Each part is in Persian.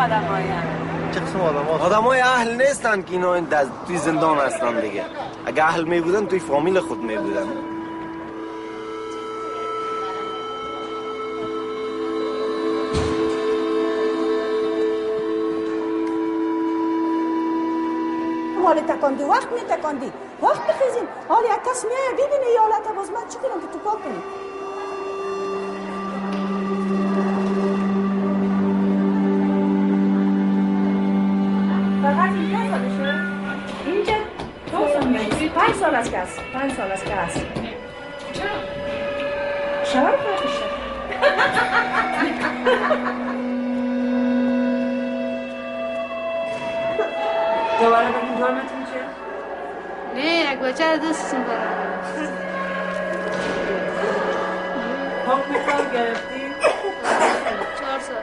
آدمایی؟ چه قسم آدم ها؟ آدمای اهل نیستن که اینا توی زندان هستن دیگه. اگه اهل می بودن توی فامیل خود می بودن. حالی تکاندی وقت می تکاندی وقت بخیزین. حالی یک کس میایه ببینه یه حالت باز من چی کنم که تو کار کنی؟ فقط اینجا سالشه؟ اینجا 5 سال است که هست. 5 سال است که هست. چرا؟ شوهر فرقشه. دوباره بگیم جرمتون چیه؟ نه یک بچه دوستشون دارم. حکم کار گرفتی؟ 4 سال.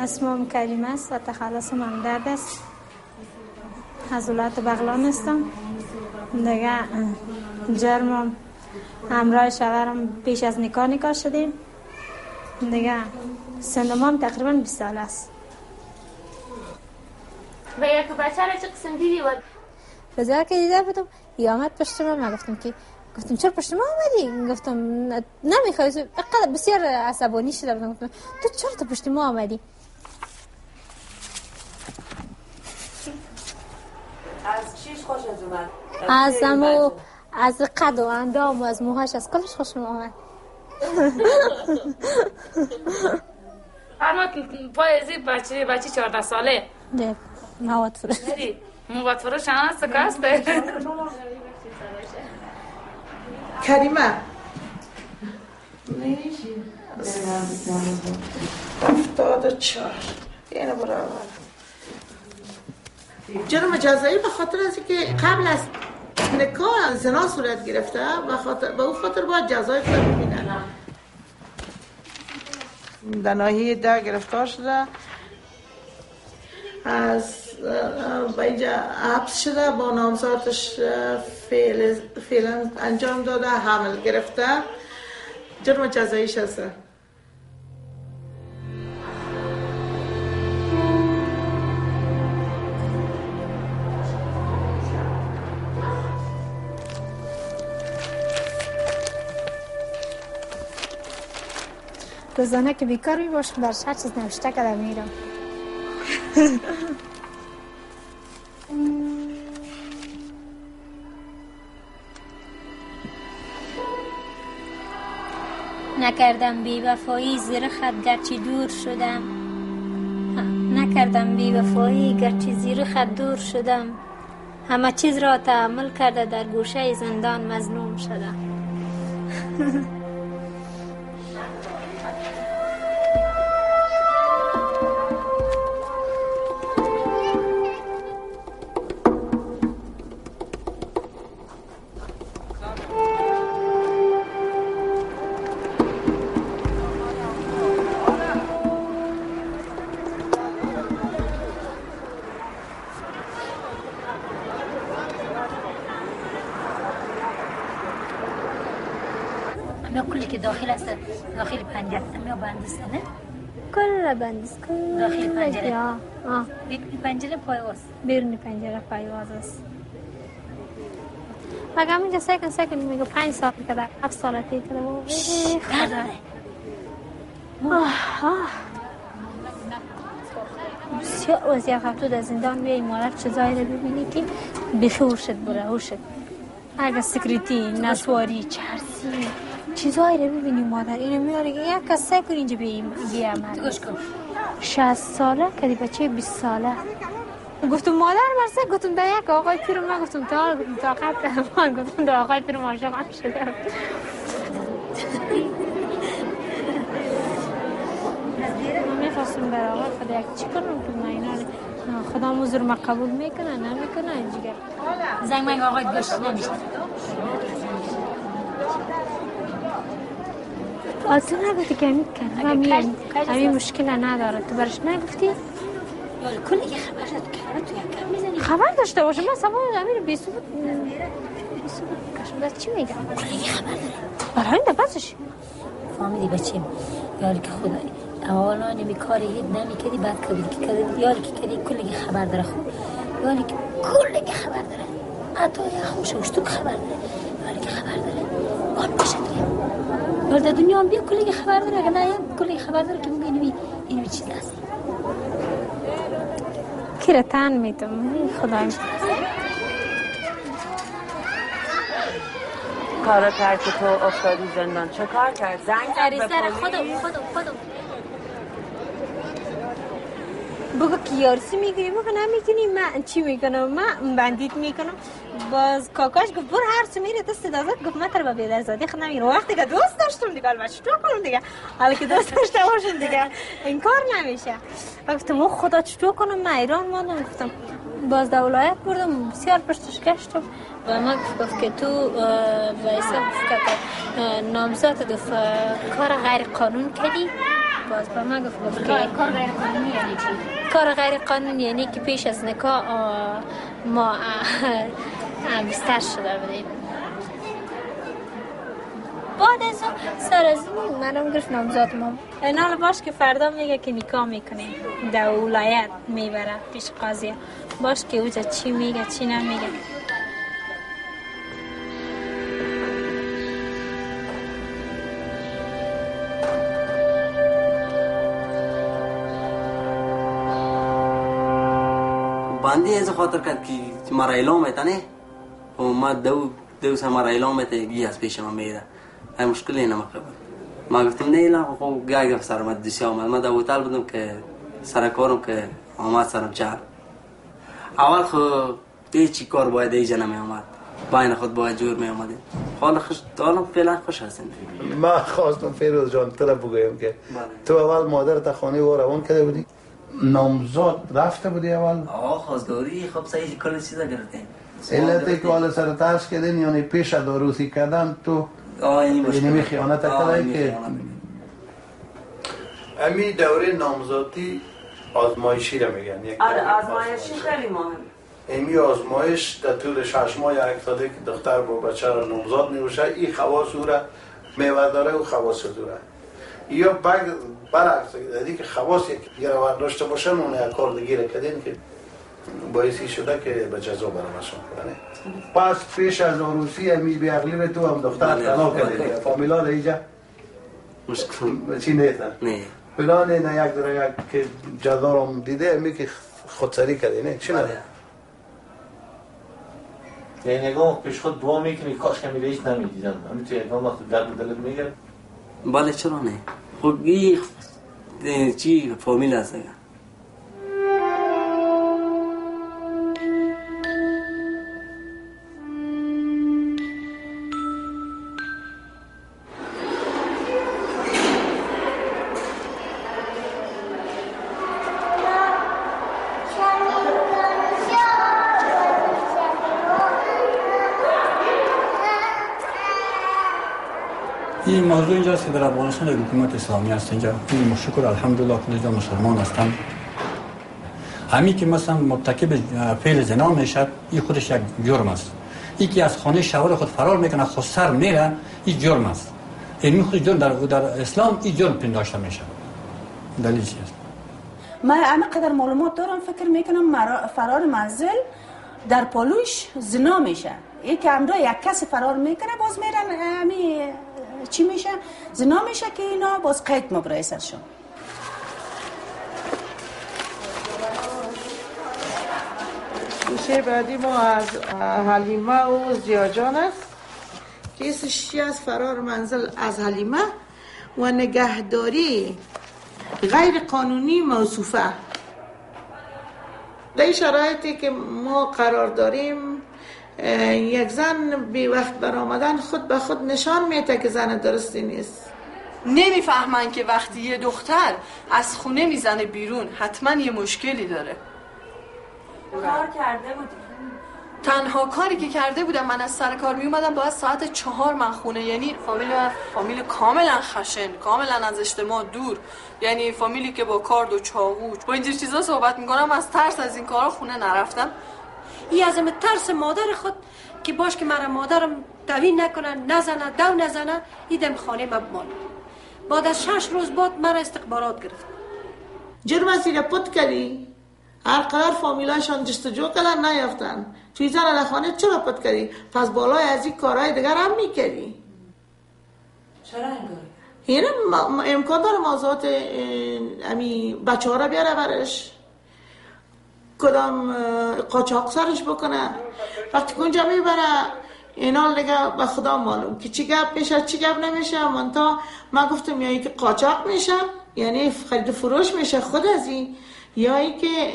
اسمم کریمه است و تخلصم همدرد است. از ولایت بغلان هستم. دیگه جرمم همراه شوهرم پیش از نکاح شدیم. دیگه سنم تقریبا 20 سال است. و یک بچه را چه قسم دیدی بود؟ بذار که دیده بودم یا آمد پشت من گفتم چرا پشت ما آمدی؟ گفتم نمیخوای. بسیار عصبانی شده بودم. گفتم تو چرا پشت ما آمدی؟ از چیش خوشت اومد؟ از قد و اندام و از موهاش از کلش خوشم آمد. فرمات پای ازی بچه 14 ساله ده مواد فروش مواد فروش هم هست که هست. کریمه نیشی 74 اینو برای جرم جزایی به خاطر از که قبل از نکاح زنا صورت گرفته به اون خاطر باید جزای خود ببینن. در ناحیه 10 گرفتار شده، از به اینجا حبس شده، با نامزادش فعلا انجام داده، حمل گرفته، جرم جزاییش هست. روزانه که بیکار می باشم برش هر چیز نوشته کده میرم. نکردم بی وفایی زیر خط گرچه دور شدم. نکردم بی وفایی گرچه زیر خط دور شدم. همه چیز را تحمل کرده در گوشه زندان مظلوم شدم. کلی که داخل است، داخل پنجره یا بندست نه؟ کل بندست، کل داخل پنجره. آه. بیرون پنجره پایواز. بیرون پنجره پایواز است. اگه اینجا سکن میگه 5 سال کرده 7 سال پیش کرده بسیار وضعیت خب تو در زندان بیایی مادر چیزایی رو ببینی که بخور شد بره هوشت اگه سکریتی نسواری چرسی چیزایی رو ببینی مادر اینو میاره که یک کس سکر اینجا بیامد 60 ساله کدی بچه 20 ساله گفتم مادر مرسه گفتم در یک آقای پیر من گفتم تا طاقت من گفتم در آقای پیر عاشقم شده میخواستم برای آقای خدا یک چی کنم که من اینا خدا مزر ما قبول میکنه نمیکنه اینجا زنگ من آقای گوش نمیشه تو نگفتی که امید کنم همین مشکل نداره تو برش نگفتی؟ کلی که خبر داشت که تو یک کم میزنی خبر داشته باشه من سبا امیر بیسوبت کشم چی میگم؟ کلی که خبر داره برای این دبازش فامیلی بچیم یاری که خدایی اولا نمی کاری هید نمی کردی بعد کبیل که کردی یاری که کردی کلی که خبر داره خود یاری که کلی که خبر داره حتی یک خوشه وشتو که خبر داره یاری که خبر داره آن باشد یاری در دنیا هم بیا کلی که خبر داره اگر نه کلی که خبر داره که بگه اینوی چیز هست کی را تن میتم خدایم کارا کرد که تو افتادی زندان چه کار کرد؟ زنگ زد به پلیس؟ خودم بگو که یارسی میگیری بگو نمیکنی من چی میکنم من بندیت میکنم باز کاکاش گفت بر هر چی میره دست دازد گفت من تر با بیدرزادی خود نمیره وقتی که دوست داشتم دیگه البته چطور کنم دیگه حالا که دوست داشته باشم دیگه این کار نمیشه گفتم خدا چطور کنم من ایران ماندم گفتم باز در ولایت بردم بسیار پشتش گشتم و من گفت که تو وایسا نامزد گفت کار غیر قانون کردی باز با من گفت که کار غیر قانونی یعنی چی؟ کار غیر قانونی یعنی که پیش از نکاح ما بستر شده بودیم بعد از سر از این منم گرفت نامزاد ما این حالا باش که فردا میگه که نکاح میکنیم در ولایت میبره پیش قاضی باش که اوجا چی میگه چی نمیگه باندی از خاطر کرد که مرا اعلام میتنه و ما دو سه مرا اعلام میتنه گی از پیش ما میره ای مشکلی نمکه بود ما گفتم نه اعلام خب گاگه سر ما دیسی آمد ما در هتل بودم که سر کارم که آمد سرم چهر اول خب چی کار باید ایجا نمی آمد بین خود باید جور می آمدیم حالا فعلا خوش هستیم ما خواستم فیروز جان تو را بگویم که تو اول مادرت خانه و روان کرده بودی نامزاد رفته بودی اول؟ خواستگاری خب سعی کل چیزا گرفتیم علتی که حالا سر ترس کردین یعنی پیش داروسی کردن تو یعنی خیانت کردن که امی دوره نامزادی آزمایشی را میگن آزمایشی خیلی مهم امی آزمایش در طول 6 ماه یک ساله که دختر با بچه را نامزاد میوشه این خواص او را میوه داره و خواص داره یا برعکس دیدی که خواص یک داشته باشن اون یک کار دیگه را کردین که باعثی شده که به جزا برامشون کنه پس پیش از عروسی امی به اغلب تو هم دختر تنها کردی فامیلا را اینجا مشکل چی نیستن؟ نه پلان نه یک داره یک که جزا رو دیده امی که خودسری کردی نه چی نه؟ یعنی نگاه پیش خود دعا میکنی کاش که میره هیچ نمیدیدم همین توی اگه وقت درد دلت میگه بله چرا نه خب این چی فامیل هست دیگه این موضوع اینجاست که در افغانستان حکومت اسلامی هست اینجا این شکر الحمدلله که اینجا مسلمان هستن همین که مثلا مرتکب فعل زنا میشد این خودش یک جرم است این که از خانه شوهر خود فرار میکنه خود سر میره این جرم است این خود جرم در اسلام این جرم پنداشته میشه دلیل چی است من قدر معلومات دارم فکر میکنم فرار منزل در پالوش زنا میشه یک امرا یک کس فرار میکنه باز میرن همی چی میشه زنا میشه که اینا باز قید مبرای سرشون. دوشه بعدی ما از حلیمه و زیاجان است. کیس 6 از فرار منزل از حلیمه و نگهداری غیر قانونی موصوفه. در شرایطی که ما قرار داریم یک زن بی وقت برآمدن خود به خود نشان میده که زن درستی نیست. نمیفهمن که وقتی یه دختر از خونه میزنه بیرون حتما یه مشکلی داره. کار کرده بود. تنها کاری که کرده بودم من از سر کار می اومدم باید ساعت 4 من خونه، یعنی فامیل کاملا خشن، کاملا از اجتماع دور، یعنی فامیلی که با کارد و چاقو با اینجور چیزا صحبت میکنم. از ترس از این کارا خونه نرفتم. ای از ترس مادر خود که باش که مرا مادرم دوین نکنه نزنه دو نزنه ایدم خانه مبمال. بعد از 6 روز بعد مرا استخبارات گرفت. جرم از این پت کردی؟ هر قدر فامیلاشان جستجو کردن نیافتن. توی زن خانه چرا پت کردی؟ پس بالای از این کارهای دیگر هم میکردی. چرا این کاری؟ یعنی امکان داره موضوعات بچه ها را بیاره برش، کدام قاچاق سرش بکنه. وقتی کنجا میبره اینا دیگه به خدا معلوم که چی گپ میشه چی گپ نمیشه. من گفتم یا که قاچاق میشه یعنی خرید فروش میشه خود از این، یا ای که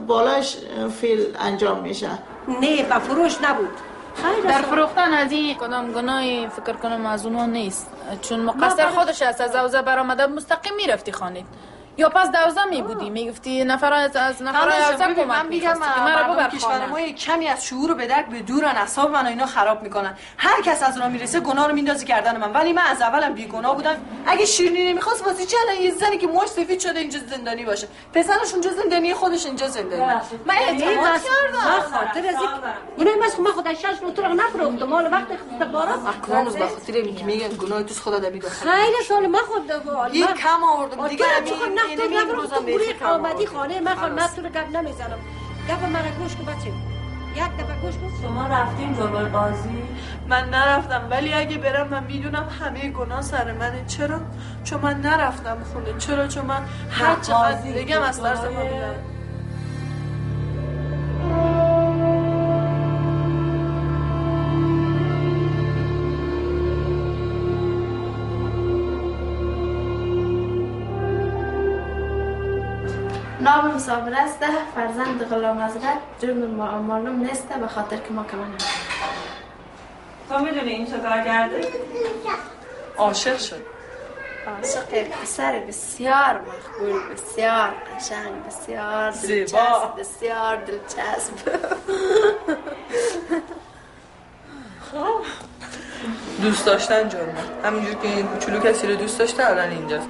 بالاش فیل انجام میشه. نه به فروش نبود. در فروختن از این کدام گناهی فکر کنم از اونها نیست، چون مقصر خودش است. از اوزه برآمده مستقیم میرفتی خانه، یا پس دوزه میبودی میگفتی نفر از اوزه کمک من میگم مردم کشور ما کمی از شعور به درک به دورن، اعصاب من اینا خراب میکنن. هر کس از اونها میرسه گناه رو میندازه گردن من، ولی من از اولم بیگناه بودم. اگه شیرینی نمیخواست واسه چه الان یه زنی که موش سفید شده اینجا زندانی باشه، پسرش اونجا زندانی خودش اینجا زندانی. من اعتماد کردم. خاطر از اینه من خودم 6 روز تو رو نفروختم، مال وقت استخبارات اکرام روز به خاطر اینکه میگن گناه توش خدا دبی داخل. خیلی سال من خود یک کم آوردم دیگه. تو نفروختم بوری آمدی خانه من خانه تو رو گپ نمیزنم. گپ مرا گوش کن بچه، یک دفعه گوش کن. شما رفتین جلوی قاضی؟ من نرفتم، ولی اگه برم من میدونم همه گناه سر منه. چرا؟ چون من نرفتم خونه. چرا؟ چون من هر چقدر بگم از ترس مادرم. نام مسافر است، فرزند غلام حضرت، جرم معلوم نیست به خاطر که ما کمان. تو میدونی این چه کار کرده؟ عاشق شد. عاشق پسر بسیار مقبول، بسیار قشنگ، بسیار زیبا، بسیار دلچسب. دوست داشتن جرمه. همینجور که این کوچولو کسی رو دوست داشته الان اینجاست.